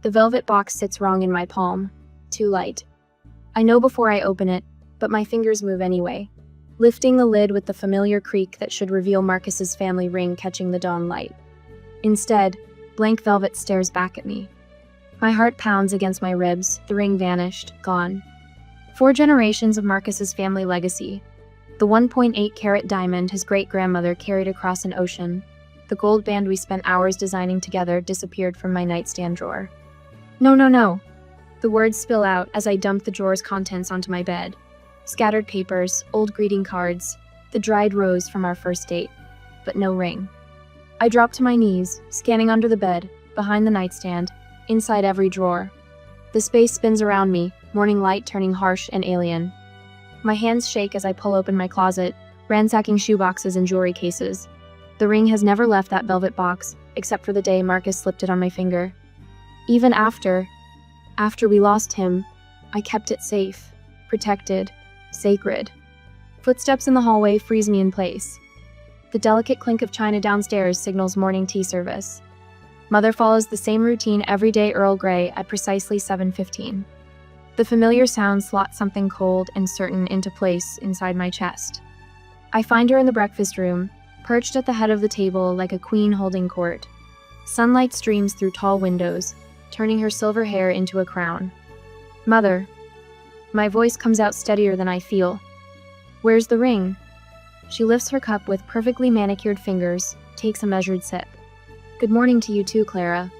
The velvet box sits wrong in my palm. Too light. I know before I open it, but my fingers move anyway, lifting the lid with the familiar creak that should reveal Marcus's family ring catching the dawn light. Instead, blank velvet stares back at me. My heart pounds against my ribs, the ring vanished, gone. 4 generations of Marcus's family legacy. The 1.8-carat diamond his great-grandmother carried across an ocean. The gold band we spent hours designing together disappeared from my nightstand drawer. No, no, no. The words spill out as I dump the drawer's contents onto my bed. Scattered papers, old greeting cards, the dried rose from our first date. But no ring. I drop to my knees, scanning under the bed, behind the nightstand, inside every drawer. The space spins around me, morning light turning harsh and alien. My hands shake as I pull open my closet, ransacking shoeboxes and jewelry cases. The ring has never left that velvet box, except for the day Marcus slipped it on my finger. Even after we lost him, I kept it safe, protected, sacred. Footsteps in the hallway freeze me in place. The delicate clink of china downstairs signals morning tea service. Mother follows the same routine every day, Earl Grey at precisely 7:15. The familiar sound slots something cold and certain into place inside my chest. I find her in the breakfast room, perched at the head of the table like a queen holding court. Sunlight streams through tall windows, turning her silver hair into a crown. Mother. My voice comes out steadier than I feel. Where's the ring? She lifts her cup with perfectly manicured fingers, takes a measured sip. Good morning to you too, Clara.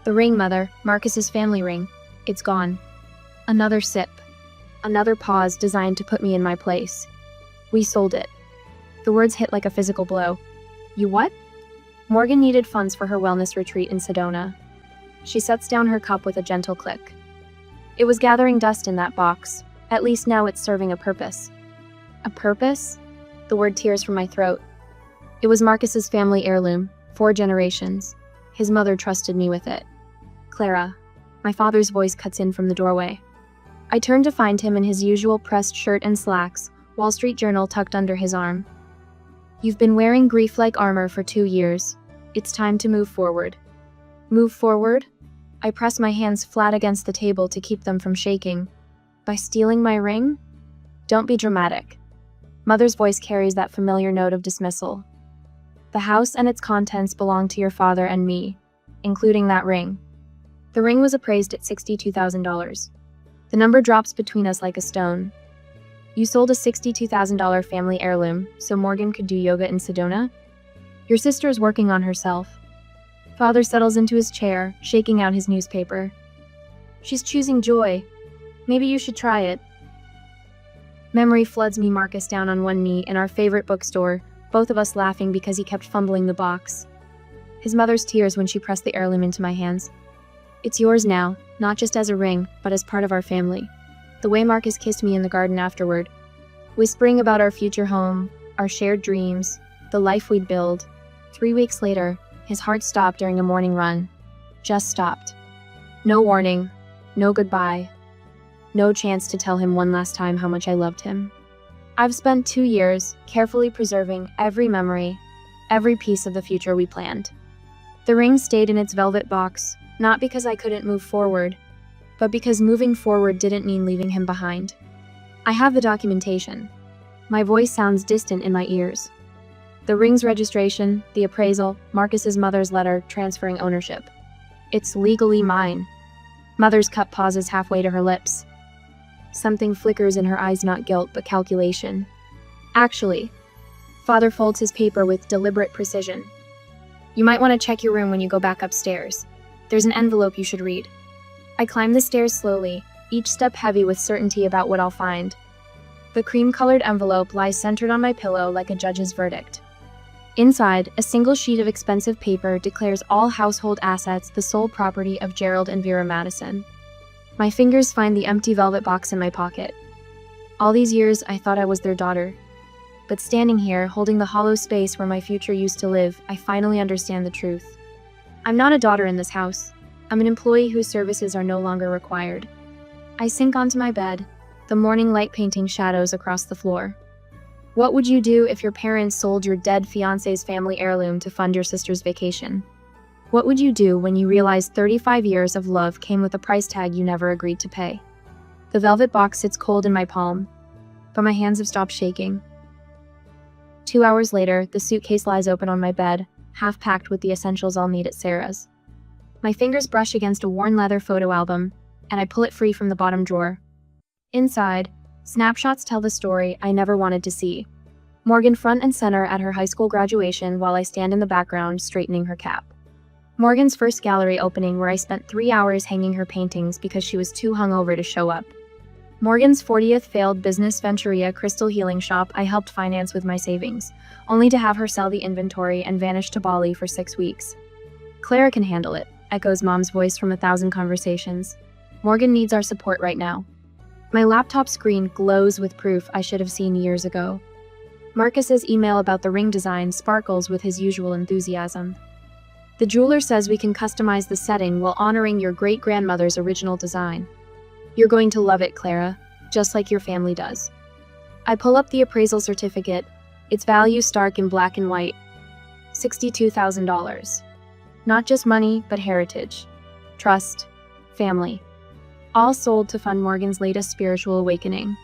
The ring, Mother, Marcus's family ring. It's gone. Another sip. Another pause designed to put me in my place. We sold it. The words hit like a physical blow. You what? Morgan needed funds for her wellness retreat in Sedona. She sets down her cup with a gentle click. It was gathering dust in that box. At least now it's serving a purpose. A purpose? The word tears from my throat. It was Marcus's family heirloom, 4 generations. His mother trusted me with it. Clara. My father's voice cuts in from the doorway. I turn to find him in his usual pressed shirt and slacks, Wall Street Journal tucked under his arm. You've been wearing grief-like armor for 2 years. It's time to move forward. Move forward? I press my hands flat against the table to keep them from shaking. By stealing my ring? Don't be dramatic. Mother's voice carries that familiar note of dismissal. The house and its contents belong to your father and me, including that ring. The ring was appraised at $62,000. The number drops between us like a stone. You sold a $62,000 family heirloom so Morgan could do yoga in Sedona? Your sister is working on herself. Father settles into his chair, shaking out his newspaper. She's choosing joy. Maybe you should try it. Memory floods me Marcus down on one knee in our favorite bookstore, both of us laughing because he kept fumbling the box. His mother's tears when she pressed the heirloom into my hands. It's yours now, not just as a ring, but as part of our family. The way Marcus kissed me in the garden afterward, whispering about our future home, our shared dreams, the life we'd build. 3 weeks later, his heart stopped during a morning run. Just stopped. No warning, no goodbye, no chance to tell him one last time how much I loved him. I've spent 2 years carefully preserving every memory, every piece of the future we planned. The ring stayed in its velvet box, not because I couldn't move forward, but because moving forward didn't mean leaving him behind. I have the documentation. My voice sounds distant in my ears. The ring's registration, the appraisal, Marcus's mother's letter transferring ownership. It's legally mine. Mother's cup pauses halfway to her lips. Something flickers in her eyes, not guilt, but calculation. Actually, Father folds his paper with deliberate precision. You might want to check your room when you go back upstairs. There's an envelope you should read. I climb the stairs slowly, each step heavy with certainty about what I'll find. The cream-colored envelope lies centered on my pillow like a judge's verdict. Inside, a single sheet of expensive paper declares all household assets the sole property of Gerald and Vera Madison. My fingers find the empty velvet box in my pocket. All these years, I thought I was their daughter. But standing here, holding the hollow space where my future used to live, I finally understand the truth. I'm not a daughter in this house. I'm an employee whose services are no longer required. I sink onto my bed, the morning light painting shadows across the floor. What would you do if your parents sold your dead fiancé's family heirloom to fund your sister's vacation? What would you do when you realized 35 years of love came with a price tag you never agreed to pay? The velvet box sits cold in my palm, but my hands have stopped shaking. 2 hours later, the suitcase lies open on my bed, half packed with the essentials I'll need at Sarah's. My fingers brush against a worn leather photo album, and I pull it free from the bottom drawer. Inside, snapshots tell the story I never wanted to see. Morgan front and center at her high school graduation while I stand in the background straightening her cap. Morgan's first gallery opening where I spent 3 hours hanging her paintings because she was too hungover to show up. Morgan's 40th failed business venturia crystal healing shop I helped finance with my savings, only to have her sell the inventory and vanish to Bali for 6 weeks. Clara can handle it, echoes Mom's voice from 1,000 conversations. Morgan needs our support right now. My laptop screen glows with proof I should have seen years ago. Marcus's email about the ring design sparkles with his usual enthusiasm. The jeweler says we can customize the setting while honoring your great-grandmother's original design. You're going to love it, Clara, just like your family does. I pull up the appraisal certificate, its value stark in black and white. $62,000. Not just money, but heritage, trust, family. All sold to fund Morgan's latest spiritual awakening.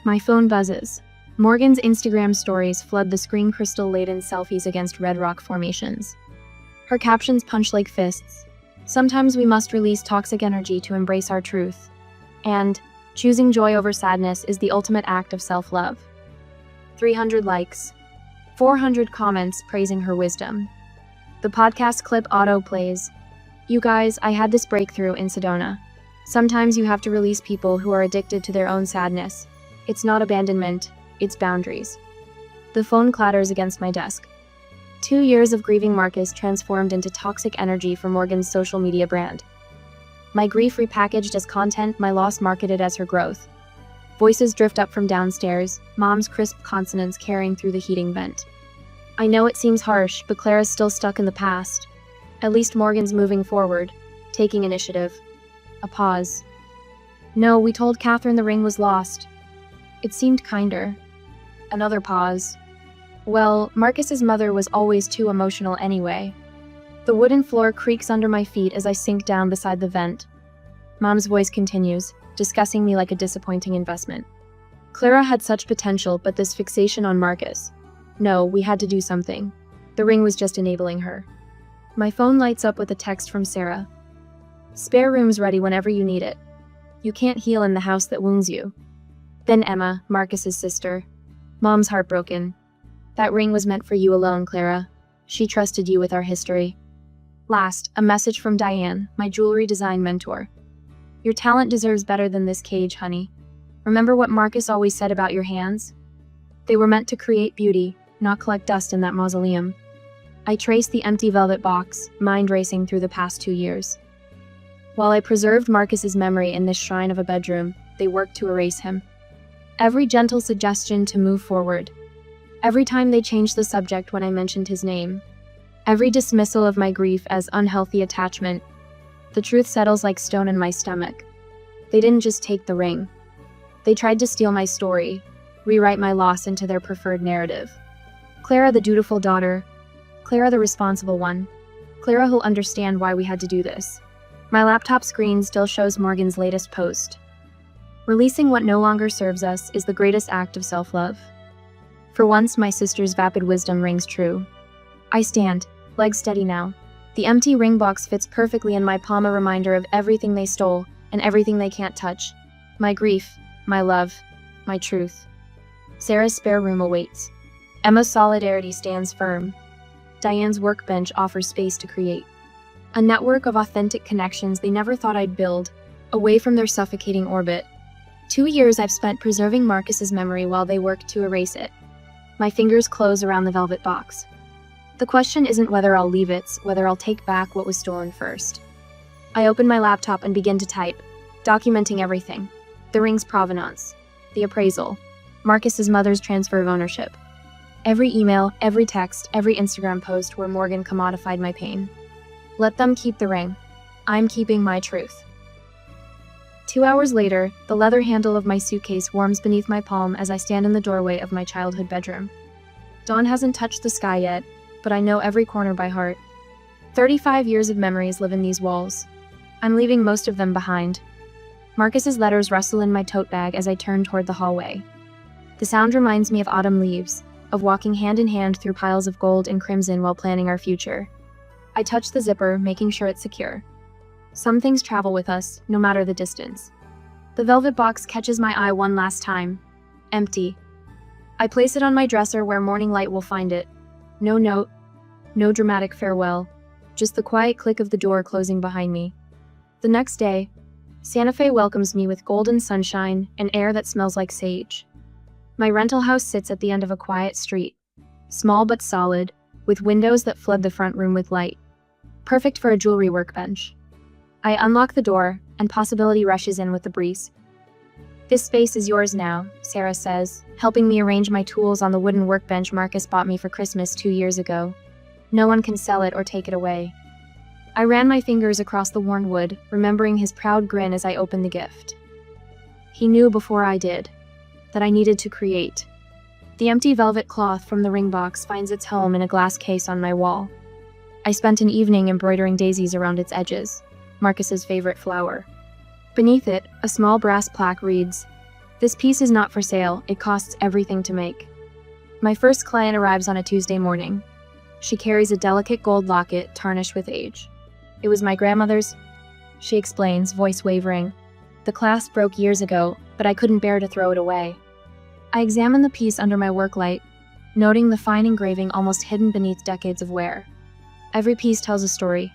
My phone buzzes. Morgan's Instagram stories flood the screen crystal-laden selfies against red rock formations. Her captions punch like fists. Sometimes we must release toxic energy to embrace our truth. And choosing joy over sadness is the ultimate act of self-love. 300 likes. 400 comments praising her wisdom. The podcast clip auto-plays. You guys, I had this breakthrough in Sedona. Sometimes you have to release people who are addicted to their own sadness. It's not abandonment, it's boundaries. The phone clatters against my desk. 2 years of grieving Marcus transformed into toxic energy for Morgan's social media brand. My grief repackaged as content, my loss marketed as her growth. Voices drift up from downstairs, Mom's crisp consonants carrying through the heating vent. I know it seems harsh, but Clara's still stuck in the past. At least Morgan's moving forward, taking initiative. A pause. No, we told Catherine the ring was lost. It seemed kinder. Another pause. Well, Marcus's mother was always too emotional anyway. The wooden floor creaks under my feet as I sink down beside the vent. Mom's voice continues, discussing me like a disappointing investment. Clara had such potential, but this fixation on Marcus. No, we had to do something. The ring was just enabling her. My phone lights up with a text from Sarah. Spare room's ready whenever you need it. You can't heal in the house that wounds you. Then Emma, Marcus's sister. Mom's heartbroken. That ring was meant for you alone, Clara. She trusted you with our history. Last, a message from Diane, my jewelry design mentor. Your talent deserves better than this cage, honey. Remember what Marcus always said about your hands? They were meant to create beauty, not collect dust in that mausoleum. I traced the empty velvet box, mind racing through the past 2 years. While I preserved Marcus's memory in this shrine of a bedroom, they worked to erase him. Every gentle suggestion to move forward. Every time they changed the subject when I mentioned his name. Every dismissal of my grief as unhealthy attachment. The truth settles like stone in my stomach. They didn't just take the ring. They tried to steal my story, rewrite my loss into their preferred narrative. Clara the dutiful daughter. Clara the responsible one. Clara who'll understand why we had to do this. My laptop screen still shows Morgan's latest post. Releasing what no longer serves us is the greatest act of self-love. For once, my sister's vapid wisdom rings true. I stand, legs steady now. The empty ring box fits perfectly in my palm, a reminder of everything they stole and everything they can't touch. My grief, my love, my truth. Sarah's spare room awaits. Emma's solidarity stands firm. Diane's workbench offers space to create. A network of authentic connections they never thought I'd build, away from their suffocating orbit. 2 years I've spent preserving Marcus's memory while they worked to erase it. My fingers close around the velvet box. The question isn't whether I'll leave it, it's whether I'll take back what was stolen first. I open my laptop and begin to type, documenting everything. The ring's provenance, the appraisal, Marcus's mother's transfer of ownership. Every email, every text, every Instagram post where Morgan commodified my pain. Let them keep the ring. I'm keeping my truth. 2 hours later, the leather handle of my suitcase warms beneath my palm as I stand in the doorway of my childhood bedroom. Dawn hasn't touched the sky yet, but I know every corner by heart. 35 years of memories live in these walls. I'm leaving most of them behind. Marcus's letters rustle in my tote bag as I turn toward the hallway. The sound reminds me of autumn leaves, of walking hand in hand through piles of gold and crimson while planning our future. I touch the zipper, making sure it's secure. Some things travel with us, no matter the distance. The velvet box catches my eye one last time. Empty. I place it on my dresser where morning light will find it. No note, no dramatic farewell, just the quiet click of the door closing behind me. The next day, Santa Fe welcomes me with golden sunshine and air that smells like sage. My rental house sits at the end of a quiet street, small but solid, with windows that flood the front room with light. Perfect for a jewelry workbench. I unlock the door, and possibility rushes in with the breeze. "This space is yours now," Sarah says, helping me arrange my tools on the wooden workbench Marcus bought me for Christmas 2 years ago. No one can sell it or take it away. I ran my fingers across the worn wood, remembering his proud grin as I opened the gift. He knew before I did that I needed to create. The empty velvet cloth from the ring box finds its home in a glass case on my wall. I spent an evening embroidering daisies around its edges, Marcus's favorite flower. Beneath it, a small brass plaque reads, "This piece is not for sale, it costs everything to make." My first client arrives on a Tuesday morning. She carries a delicate gold locket tarnished with age. "It was my grandmother's," she explains, voice wavering. "The clasp broke years ago, but I couldn't bear to throw it away." I examine the piece under my work light, noting the fine engraving almost hidden beneath decades of wear. Every piece tells a story.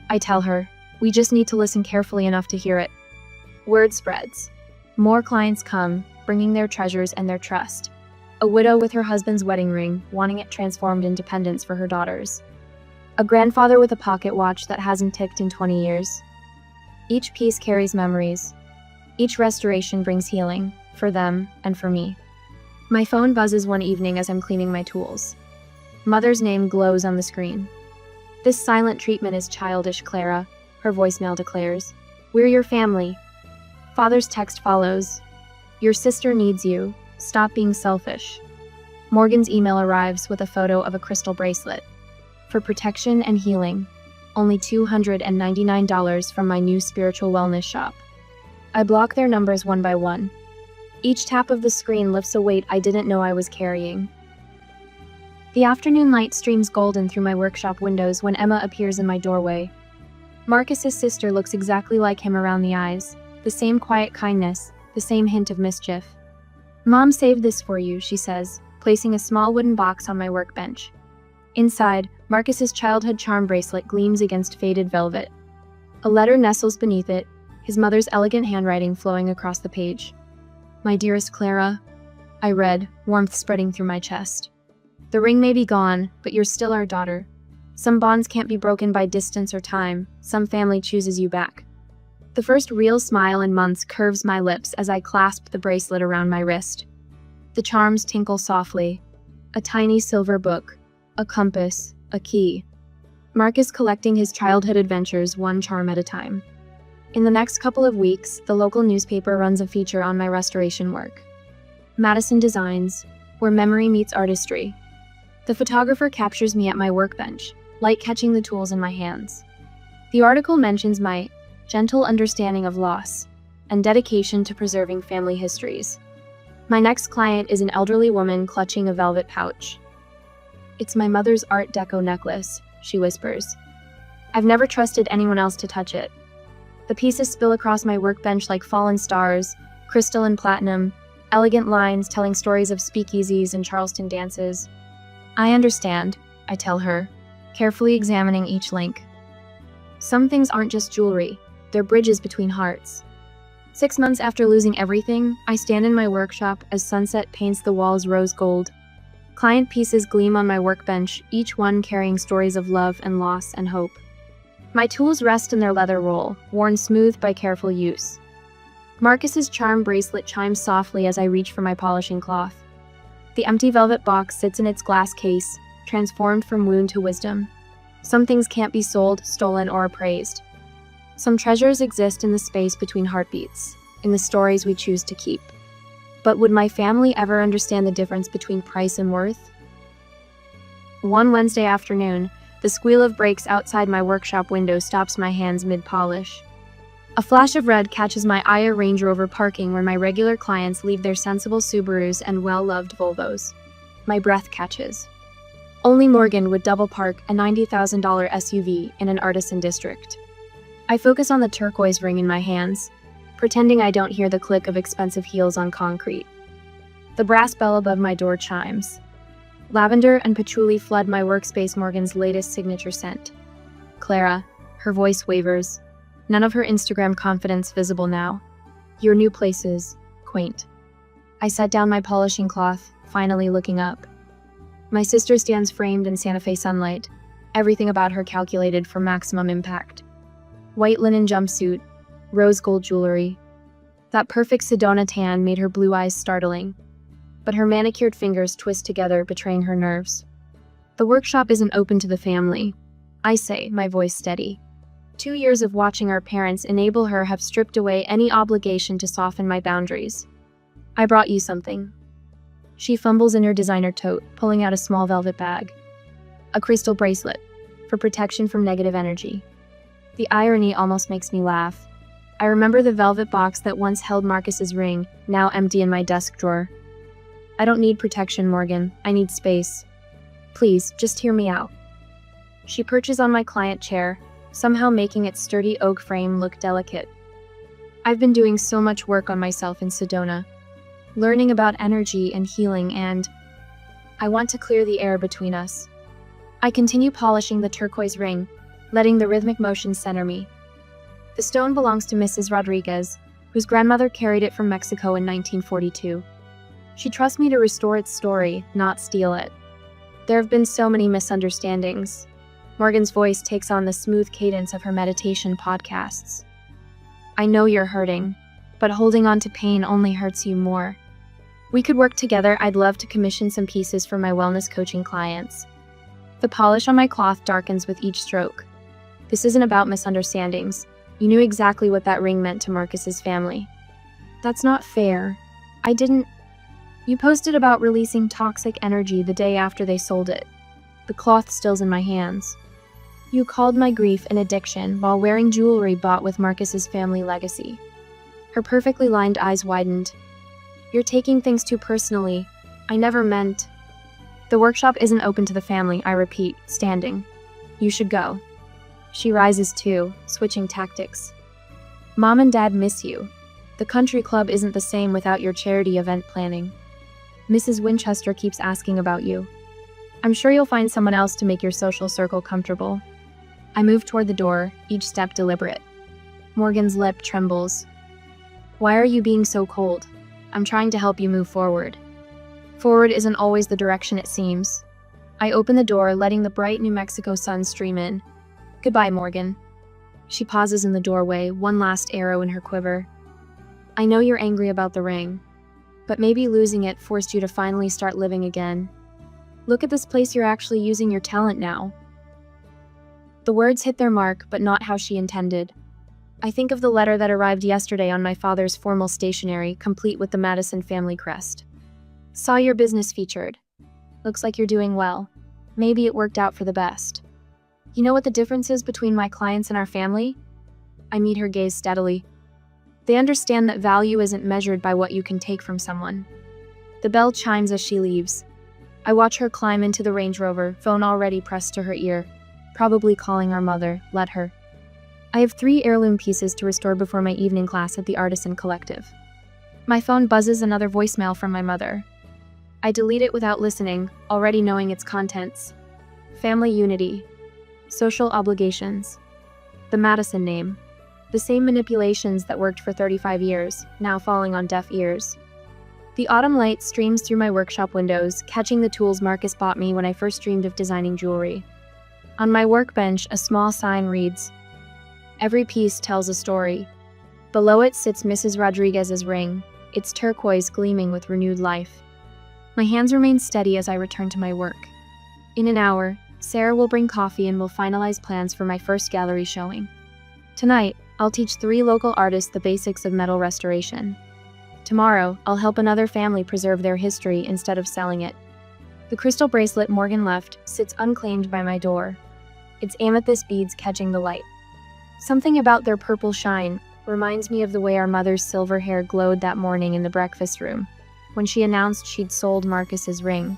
I tell her, we just need to listen carefully enough to hear it. Word spreads. More clients come, bringing their treasures and their trust. A widow with her husband's wedding ring, wanting it transformed into pendants for her daughters. A grandfather with a pocket watch that hasn't ticked in 20 years. Each piece carries memories. Each restoration brings healing, for them and for me. My phone buzzes one evening as I'm cleaning my tools. Mother's name glows on the screen. "This silent treatment is childish, Clara," her voicemail declares. "We're your family." Father's text follows. "Your sister needs you. Stop being selfish." Morgan's email arrives with a photo of a crystal bracelet. "For protection and healing. Only $299 from my new spiritual wellness shop." I block their numbers one by one. Each tap of the screen lifts a weight I didn't know I was carrying. The afternoon light streams golden through my workshop windows when Emma appears in my doorway. Marcus's sister looks exactly like him around the eyes. The same quiet kindness, the same hint of mischief. "Mom saved this for you," she says, placing a small wooden box on my workbench. Inside, Marcus's childhood charm bracelet gleams against faded velvet. A letter nestles beneath it, his mother's elegant handwriting flowing across the page. "My dearest Clara," I read, warmth spreading through my chest. "The ring may be gone, but you're still our daughter. Some bonds can't be broken by distance or time. Some family chooses you back." The first real smile in months curves my lips as I clasp the bracelet around my wrist. The charms tinkle softly. A tiny silver book, a compass, a key. Marcus collecting his childhood adventures one charm at a time. In the next couple of weeks, the local newspaper runs a feature on my restoration work. Madison Designs, where memory meets artistry. The photographer captures me at my workbench, light catching the tools in my hands. The article mentions my gentle understanding of loss and dedication to preserving family histories. My next client is an elderly woman clutching a velvet pouch. "It's my mother's Art Deco necklace," she whispers. "I've never trusted anyone else to touch it." The pieces spill across my workbench like fallen stars, crystal and platinum, elegant lines telling stories of speakeasies and Charleston dances. "I understand," I tell her, carefully examining each link. "Some things aren't just jewelry, they're bridges between hearts." 6 months after losing everything, I stand in my workshop as sunset paints the walls rose gold. Client pieces gleam on my workbench, each one carrying stories of love and loss and hope. My tools rest in their leather roll, worn smooth by careful use. Marcus's charm bracelet chimes softly as I reach for my polishing cloth. The empty velvet box sits in its glass case, transformed from wound to wisdom. Some things can't be sold, stolen, or appraised. Some treasures exist in the space between heartbeats, in the stories we choose to keep. But would my family ever understand the difference between price and worth? One Wednesday afternoon, The squeal of brakes outside my workshop window stops my hands mid-polish. A flash of red catches my eye, a Range Rover parking where my regular clients leave their sensible Subarus and well-loved Volvos. My breath catches. Only Morgan would double park a $90,000 SUV in an artisan district. I focus on the turquoise ring in my hands, pretending I don't hear the click of expensive heels on concrete. The brass bell above my door chimes. Lavender and patchouli flood my workspace, Morgan's latest signature scent. Clara, her voice wavers, none of her Instagram confidence visible now. Your new place is quaint. I set down my polishing cloth, finally looking up. My sister stands framed in Santa Fe sunlight, everything about her calculated for maximum impact. White linen jumpsuit, rose gold jewelry. That perfect Sedona tan made her blue eyes startling, but her manicured fingers twist together, betraying her nerves. The workshop isn't open to the family, I say, my voice steady. 2 years of watching our parents enable her have stripped away any obligation to soften my boundaries. I brought you something. She fumbles in her designer tote, pulling out a small velvet bag. A crystal bracelet, for protection from negative energy. The irony almost makes me laugh. I remember the velvet box that once held Marcus's ring, now empty in my desk drawer. I don't need protection, Morgan. I need space. Please, just hear me out. She perches on my client chair, somehow making its sturdy oak frame look delicate. I've been doing so much work on myself in Sedona, learning about energy and healing, and I want to clear the air between us. I continue polishing the turquoise ring, letting the rhythmic motion center me. The stone belongs to Mrs. Rodriguez, whose grandmother carried it from Mexico in 1942. She trusts me to restore its story, not steal it. There have been so many misunderstandings. Morgan's voice takes on the smooth cadence of her meditation podcasts. I know you're hurting, but holding on to pain only hurts you more. We could work together. I'd love to commission some pieces for my wellness coaching clients. The polish on my cloth darkens with each stroke. This isn't about misunderstandings. You knew exactly what that ring meant to Marcus's family. That's not fair. I didn't. You posted about releasing toxic energy the day after they sold it. The cloth still's in my hands. You called my grief an addiction while wearing jewelry bought with Marcus's family legacy. Her perfectly lined eyes widened. You're taking things too personally. I never meant. The workshop isn't open to the family, I repeat, standing. You should go. She rises too, switching tactics. Mom and Dad miss you. The country club isn't the same without your charity event planning. Mrs. Winchester keeps asking about you. I'm sure you'll find someone else to make your social circle comfortable. I move toward the door, each step deliberate. Morgan's lip trembles. Why are you being so cold? I'm trying to help you move forward. Forward isn't always the direction it seems. I open the door, letting the bright New Mexico sun stream in. Goodbye, Morgan. She pauses in the doorway, one last arrow in her quiver. I know you're angry about the ring, but maybe losing it forced you to finally start living again. Look at this place, you're actually using your talent now. The words hit their mark, but not how she intended. I think of the letter that arrived yesterday on my father's formal stationery, complete with the Madison family crest. Saw your business featured. Looks like you're doing well. Maybe it worked out for the best. You know what the difference is between my clients and our family? I meet her gaze steadily. They understand that value isn't measured by what you can take from someone. The bell chimes as she leaves. I watch her climb into the Range Rover, phone already pressed to her ear, probably calling our mother. Let her. I have 3 heirloom pieces to restore before my evening class at the Artisan Collective. My phone buzzes, another voicemail from my mother. I delete it without listening, already knowing its contents. Family unity. Social obligations. The Madison name. The same manipulations that worked for 35 years, now falling on deaf ears. The autumn light streams through my workshop windows, catching the tools Marcus bought me when I first dreamed of designing jewelry. On my workbench, a small sign reads, "Every piece tells a story." Below it sits Mrs. Rodriguez's ring, its turquoise gleaming with renewed life. My hands remain steady as I return to my work. In an hour, Sarah will bring coffee and we'll finalize plans for my first gallery showing. Tonight, I'll teach 3 local artists the basics of metal restoration. Tomorrow, I'll help another family preserve their history instead of selling it. The crystal bracelet Morgan left sits unclaimed by my door. its amethyst beads catching the light. Something about their purple shine reminds me of the way our mother's silver hair glowed that morning in the breakfast room, when she announced she'd sold Marcus's ring.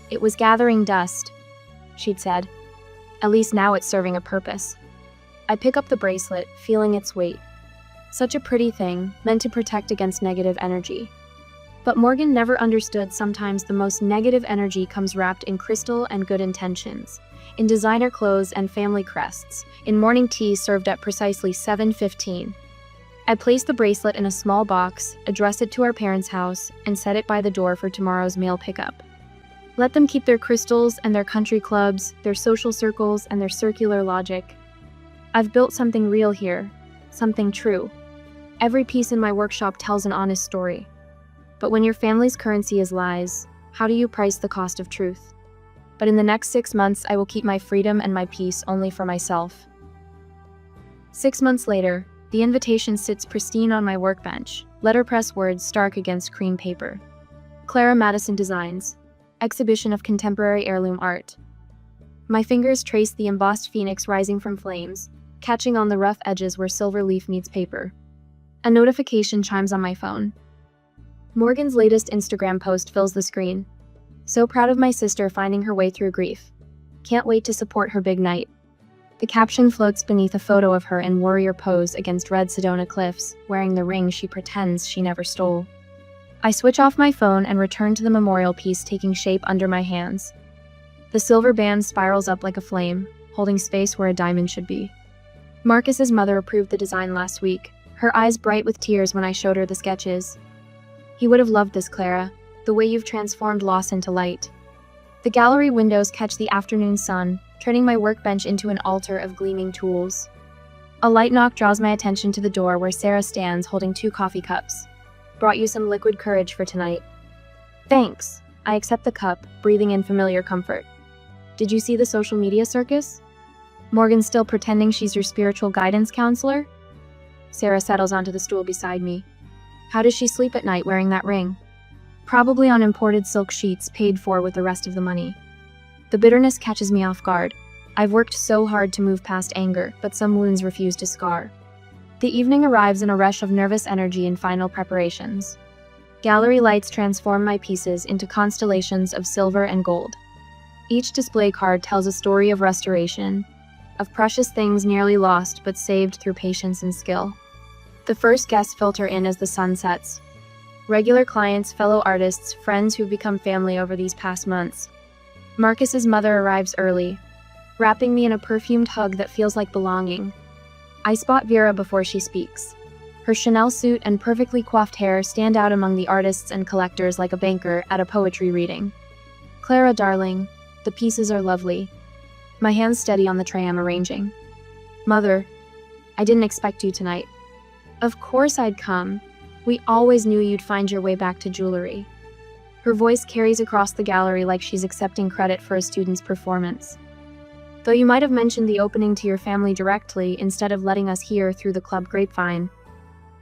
"It was gathering dust," she'd said. "At least now it's serving a purpose." I pick up the bracelet, feeling its weight. Such a pretty thing, meant to protect against negative energy. But Morgan never understood sometimes the most negative energy comes wrapped in crystal and good intentions, in designer clothes and family crests, in morning tea served at precisely 7:15. I place the bracelet in a small box, address it to our parents' house, and set it by the door for tomorrow's mail pickup. Let them keep their crystals and their country clubs, their social circles and their circular logic. I've built something real here, something true. Every piece in my workshop tells an honest story. But when your family's currency is lies, how do you price the cost of truth? But in the next 6 months, I will keep my freedom and my peace only for myself. 6 months later, the invitation sits pristine on my workbench, letterpress words stark against cream paper. Clara Madison Designs, Exhibition of Contemporary Heirloom Art. My fingers trace the embossed phoenix rising from flames, catching on the rough edges where silver leaf meets paper. A notification chimes on my phone. Morgan's latest Instagram post fills the screen. "So proud of my sister finding her way through grief. Can't wait to support her big night." The caption floats beneath a photo of her in warrior pose against red Sedona cliffs, wearing the ring she pretends she never stole. I switch off my phone and return to the memorial piece taking shape under my hands. The silver band spirals up like a flame, holding space where a diamond should be. Marcus's mother approved the design last week, her eyes bright with tears when I showed her the sketches. "He would have loved this, Clara, the way you've transformed loss into light." The gallery windows catch the afternoon sun, turning my workbench into an altar of gleaming tools. A light knock draws my attention to the door where Sarah stands holding 2 coffee cups. "Brought you some liquid courage for tonight." "Thanks." I accept the cup, breathing in familiar comfort. "Did you see the social media circus? Morgan's still pretending she's your spiritual guidance counselor?" Sarah settles onto the stool beside me. "How does she sleep at night wearing that ring?" "Probably on imported silk sheets paid for with the rest of the money." The bitterness catches me off guard. I've worked so hard to move past anger, but some wounds refuse to scar. The evening arrives in a rush of nervous energy and final preparations. Gallery lights transform my pieces into constellations of silver and gold. Each display card tells a story of restoration, of precious things nearly lost but saved through patience and skill. The first guests filter in as the sun sets. Regular clients, fellow artists, friends who've become family over these past months. Marcus's mother arrives early, wrapping me in a perfumed hug that feels like belonging. I spot Vera before she speaks. Her Chanel suit and perfectly coiffed hair stand out among the artists and collectors like a banker at a poetry reading. "Clara, darling, the pieces are lovely." My hands steady on the tray I'm arranging. "Mother, I didn't expect you tonight." "Of course I'd come. We always knew you'd find your way back to jewelry." Her voice carries across the gallery like she's accepting credit for a student's performance. "Though you might have mentioned the opening to your family directly instead of letting us hear through the club grapevine."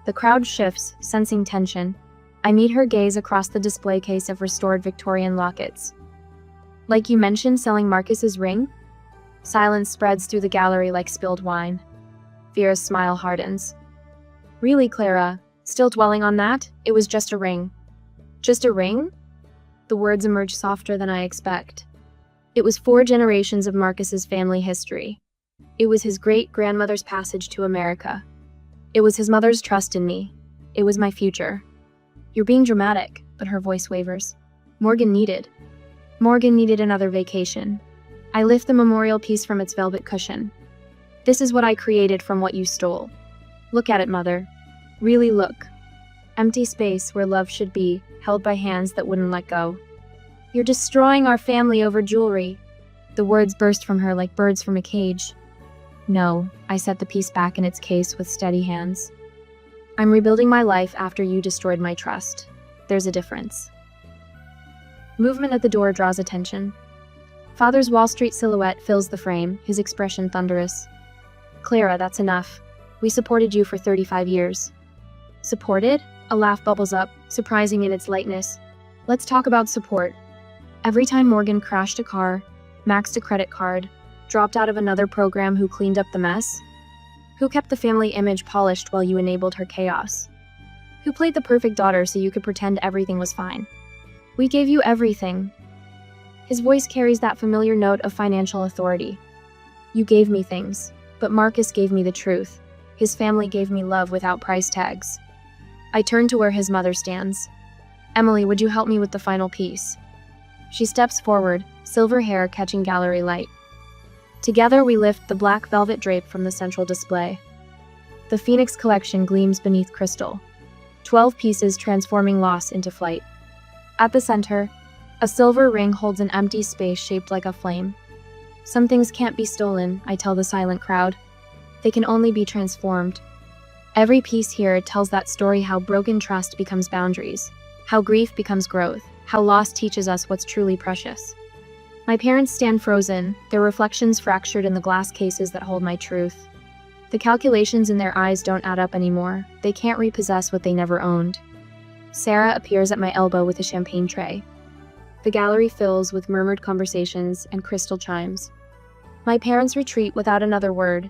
The crowd shifts, sensing tension. I meet her gaze across the display case of restored Victorian lockets. "Like you mentioned selling Marcus's ring?" Silence spreads through the gallery like spilled wine. Vera's smile hardens. "Really, Clara? Still dwelling on that? It was just a ring." "Just a ring?" The words emerge softer than I expect. "It was 4 generations of Marcus's family history. It was his great-grandmother's passage to America. It was his mother's trust in me. It was my future." "You're being dramatic," but her voice wavers. Morgan needed another vacation." I lift the memorial piece from its velvet cushion. "This is what I created from what you stole. Look at it, Mother. Really look. Empty space where love should be, held by hands that wouldn't let go." "You're destroying our family over jewelry." The words burst from her like birds from a cage. "No," I set the piece back in its case with steady hands. "I'm rebuilding my life after you destroyed my trust. There's a difference." Movement at the door draws attention. Father's Wall Street silhouette fills the frame, his expression thunderous. "Clara, that's enough. We supported you for 35 years. "Supported?" A laugh bubbles up, surprising in its lightness. "Let's talk about support." Every time Morgan crashed a car, maxed a credit card, Dropped out of another program who cleaned up the mess? Who kept the family image polished while you enabled her chaos? Who played the perfect daughter so you could pretend everything was fine? We gave you everything. His voice carries that familiar note of financial authority. You gave me things, but Marcus gave me the truth. His family gave me love without price tags. I turn to where his mother stands. Emily, would you help me with the final piece? She steps forward, silver hair catching gallery light. Together we lift the black velvet drape from the central display. The Phoenix collection gleams beneath crystal. 12 pieces transforming loss into flight. At the center, a silver ring holds an empty space shaped like a flame. Some things can't be stolen, I tell the silent crowd. They can only be transformed. Every piece here tells that story, how broken trust becomes boundaries, how grief becomes growth, how loss teaches us what's truly precious. My parents stand frozen, their reflections fractured in the glass cases that hold my truth. The calculations in their eyes don't add up anymore. They can't repossess what they never owned. Sarah appears at my elbow with a champagne tray. The gallery fills with murmured conversations and crystal chimes. My parents retreat without another word,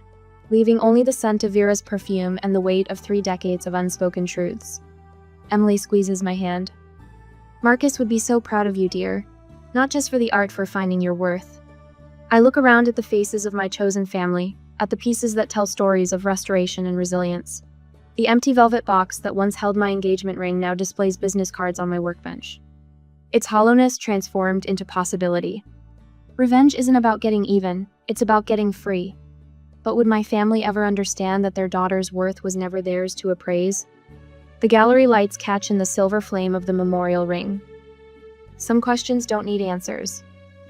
leaving only the scent of Vera's perfume and the weight of 3 decades of unspoken truths. Emily squeezes my hand. Marcus would be so proud of you, dear. Not just for the art, for finding your worth. I look around at the faces of my chosen family, at the pieces that tell stories of restoration and resilience. The empty velvet box that once held my engagement ring now displays business cards on my workbench. Its hollowness transformed into possibility. Revenge isn't about getting even, it's about getting free. But would my family ever understand that their daughter's worth was never theirs to appraise? The gallery lights catch in the silver flame of the memorial ring. Some questions don't need answers.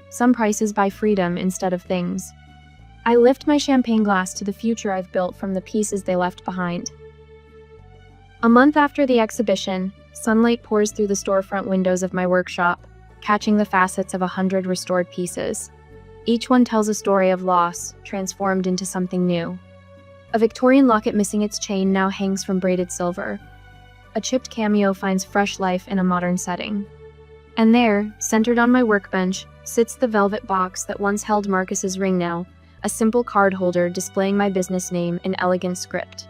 Some prices buy freedom instead of things. I lift my champagne glass to the future I've built from the pieces they left behind. A month after the exhibition, sunlight pours through the storefront windows of my workshop, catching the facets of 100 restored pieces. Each one tells a story of loss, transformed into something new. A Victorian locket missing its chain now hangs from braided silver. A chipped cameo finds fresh life in a modern setting. And there, centered on my workbench, sits the velvet box that once held Marcus's ring now, a simple card holder displaying my business name in elegant script.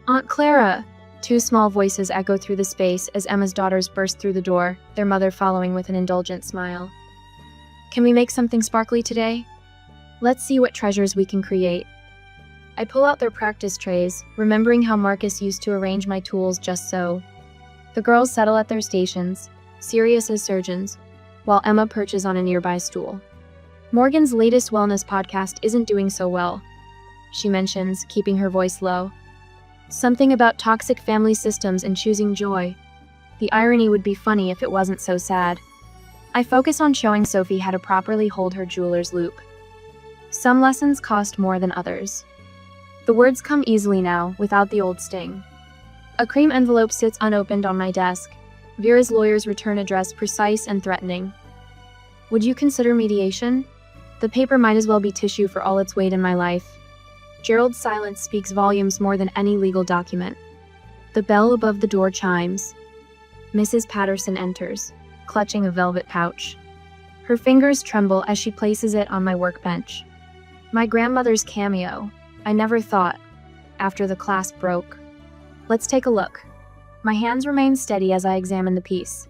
Aunt Clara! 2 small voices echo through the space as Emma's daughters burst through the door, their mother following with an indulgent smile. Can we make something sparkly today? Let's see what treasures we can create. I pull out their practice trays, remembering how Marcus used to arrange my tools just so. The girls settle at their stations, serious as surgeons, while Emma perches on a nearby stool. Morgan's latest wellness podcast isn't doing so well, she mentions, keeping her voice low. Something about toxic family systems and choosing joy. The irony would be funny if it wasn't so sad. I focus on showing Sophie how to properly hold her jeweler's loop. Some lessons cost more than others. The words come easily now, without the old sting. A cream envelope sits unopened on my desk, Vera's lawyer's return address precise and threatening. Would you consider mediation? The paper might as well be tissue for all its weight in my life. Gerald's silence speaks volumes more than any legal document. The bell above the door chimes. Mrs. Patterson enters, clutching a velvet pouch. Her fingers tremble as she places it on my workbench. My grandmother's cameo. I never thought. After the clasp broke. Let's take a look. My hands remain steady as I examine the piece.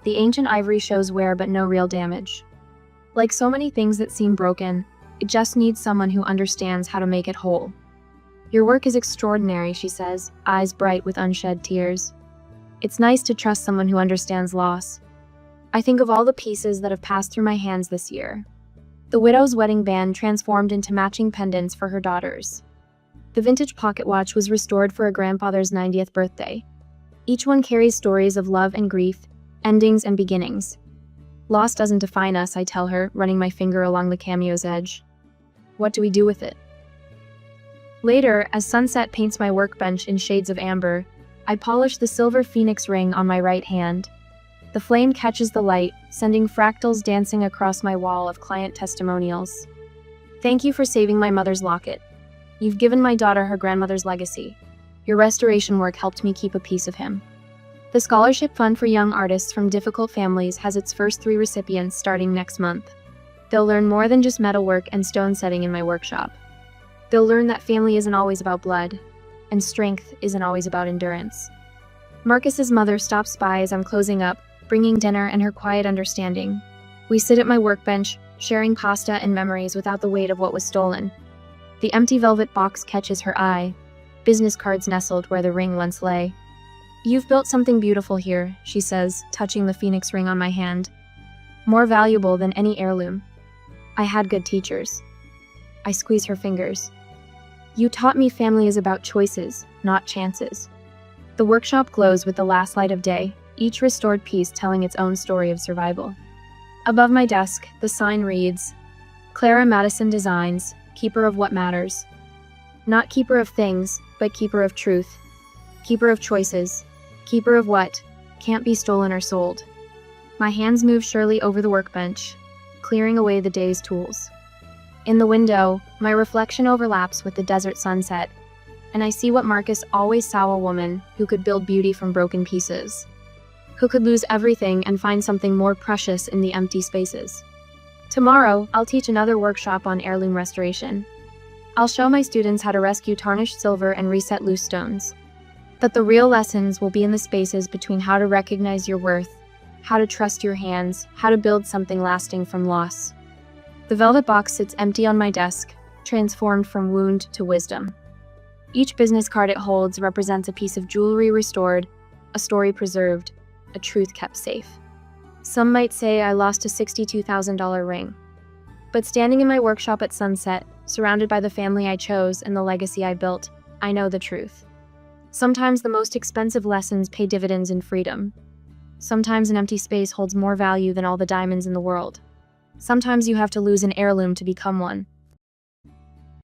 The ancient ivory shows wear but no real damage. Like so many things that seem broken, it just needs someone who understands how to make it whole. Your work is extraordinary, she says, eyes bright with unshed tears. It's nice to trust someone who understands loss. I think of all the pieces that have passed through my hands this year. The widow's wedding band transformed into matching pendants for her daughters. The vintage pocket watch was restored for a grandfather's 90th birthday. Each one carries stories of love and grief, endings and beginnings. Loss doesn't define us, I tell her, running my finger along the cameo's edge. What do we do with it? Later, as sunset paints my workbench in shades of amber, I polish the silver phoenix ring on my right hand. The flame catches the light, sending fractals dancing across my wall of client testimonials. Thank you for saving my mother's locket. You've given my daughter her grandmother's legacy. Your restoration work helped me keep a piece of him. The Scholarship Fund for Young Artists from Difficult Families has its first 3 recipients starting next month. They'll learn more than just metalwork and stone setting in my workshop. They'll learn that family isn't always about blood, and strength isn't always about endurance. Marcus's mother stops by as I'm closing up, bringing dinner and her quiet understanding. We sit at my workbench, sharing pasta and memories without the weight of what was stolen. The empty velvet box catches her eye, business cards nestled where the ring once lay. "You've built something beautiful here," she says, touching the phoenix ring on my hand. "More valuable than any heirloom. I had good teachers." I squeeze her fingers. "You taught me family is about choices, not chances." The workshop glows with the last light of day, each restored piece telling its own story of survival. Above my desk, the sign reads, "Clara Madison Designs, keeper of what matters. Not keeper of things, but keeper of truth. Keeper of choices. Keeper of what can't be stolen or sold." My hands move surely over the workbench, clearing away the day's tools. In the window, my reflection overlaps with the desert sunset, and I see what Marcus always saw: a woman who could build beauty from broken pieces, who could lose everything and find something more precious in the empty spaces. Tomorrow, I'll teach another workshop on heirloom restoration. I'll show my students how to rescue tarnished silver and reset loose stones. But the real lessons will be in the spaces between how to recognize your worth, how to trust your hands, how to build something lasting from loss. The velvet box sits empty on my desk, transformed from wound to wisdom. Each business card it holds represents a piece of jewelry restored, a story preserved, a truth kept safe. Some might say I lost a $62,000 ring. But standing in my workshop at sunset, surrounded by the family I chose and the legacy I built, I know the truth. Sometimes the most expensive lessons pay dividends in freedom. Sometimes an empty space holds more value than all the diamonds in the world. Sometimes you have to lose an heirloom to become one.